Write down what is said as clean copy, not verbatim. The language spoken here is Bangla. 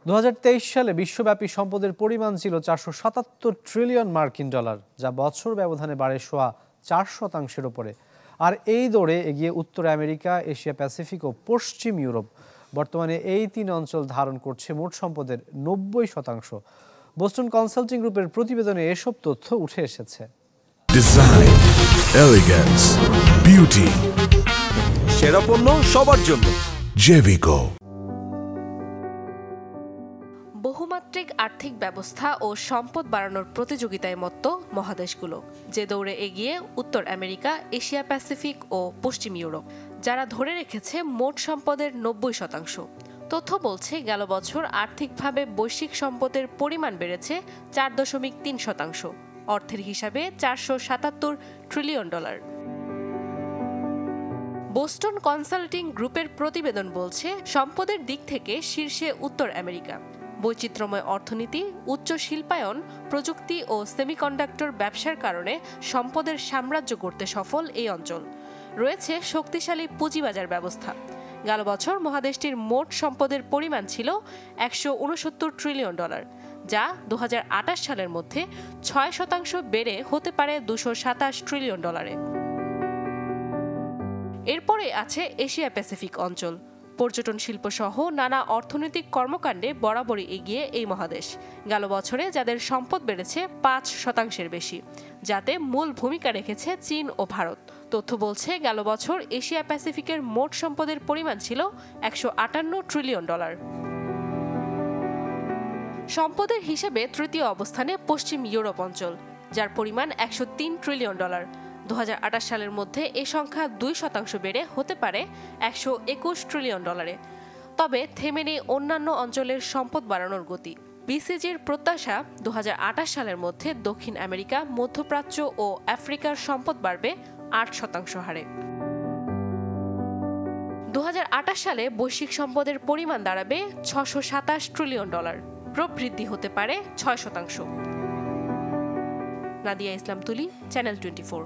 2023 সালে বিশ্বব্যাপী সম্পদের পরিমাণ ছিল 477 ট্রিলিয়ন মার্কিন ডলার, যা বছর ব্যবধানে বাড়ে সোয়া 4% উপরে। আর এই দৌড়ে এগিয়ে উত্তর আমেরিকা, এশিয়া প্যাসিফিক ও পশ্চিম ইউরোপ। বর্তমানে এই তিন অঞ্চল ধারণ করছে মোট সম্পদের 90%। বোস্টন কনসাল্টিং গ্রুপের প্রতিবেদনে এসব তথ্য উঠে এসেছে। ডিজাইন, এলিগেন্স, বিউটি, সেরা পণ্য সবার জন্য জেভিকো। বহুমাত্রিক আর্থিক ব্যবস্থা ও সম্পদ বাড়ানোর প্রতিযোগিতায় মত্ত মহাদেশগুলো, যে দৌড়ে এগিয়ে উত্তর আমেরিকা, এশিয়া প্যাসিফিক ও পশ্চিম ইউরোপ, যারা ধরে রেখেছে মোট সম্পদের 90%। তথ্য বলছে গেল বছর আর্থিকভাবে বৈশ্বিক সম্পদের পরিমাণ বেড়েছে 4.3%, অর্থের হিসাবে 477 ট্রিলিয়ন ডলার। বোস্টন কনসাল্টিং গ্রুপের প্রতিবেদন বলছে সম্পদের দিক থেকে শীর্ষে উত্তর আমেরিকা। বৈচিত্র্যময় অর্থনীতি, উচ্চ শিল্পায়ন, প্রযুক্তি ও সেমিকন্ডাক্টর ব্যবসার কারণে সম্পদের সাম্রাজ্য গড়তে সফল এই অঞ্চল। রয়েছে শক্তিশালী পুঁজিবাজার ব্যবস্থা। গেল বছর মহাদেশটির মোট সম্পদের পরিমাণ ছিল 169 ট্রিলিয়ন ডলার, যা 2028 সালের মধ্যে 6% বেড়ে হতে পারে 227 ট্রিলিয়ন ডলারে। এরপরে আছে এশিয়া প্যাসিফিক অঞ্চল। পর্যটন শিল্প সহ নানা অর্থনৈতিক কর্মকাণ্ডে বরাবরই এগিয়ে এই মহাদেশ। গেল বছরে যাদের সম্পদ বেড়েছে 5% বেশি, যাতে মূল ভূমিকা রেখেছে চীন ও ভারত। তথ্য বলছে গেল বছর এশিয়া প্যাসিফিকের মোট সম্পদের পরিমাণ ছিল 158 ট্রিলিয়ন ডলার। সম্পদের হিসেবে তৃতীয় অবস্থানে পশ্চিম ইউরোপ অঞ্চল, যার পরিমাণ 103 ট্রিলিয়ন ডলার। 2028 সালের মধ্যে এ সংখ্যা 2% বেড়ে হতে পারে 121 ট্রিলিয়ন ডলারে। তবে থেমে নেই অন্যান্য অঞ্চলের সম্পদ বাড়ানোর গতি। বিসিজির প্রত্যাশা 2028 সালের মধ্যে দক্ষিণ আমেরিকা, মধ্যপ্রাচ্য ও আফ্রিকার সম্পদ বাড়বে 8% হারে। 2028 সালে বৈশ্বিক সম্পদের পরিমাণ দাঁড়াবে 627 ট্রিলিয়ন ডলার, প্রবৃদ্ধি হতে পারে 6%। নাদিয়া ইসলাম তুলি, চ্যানেল 24।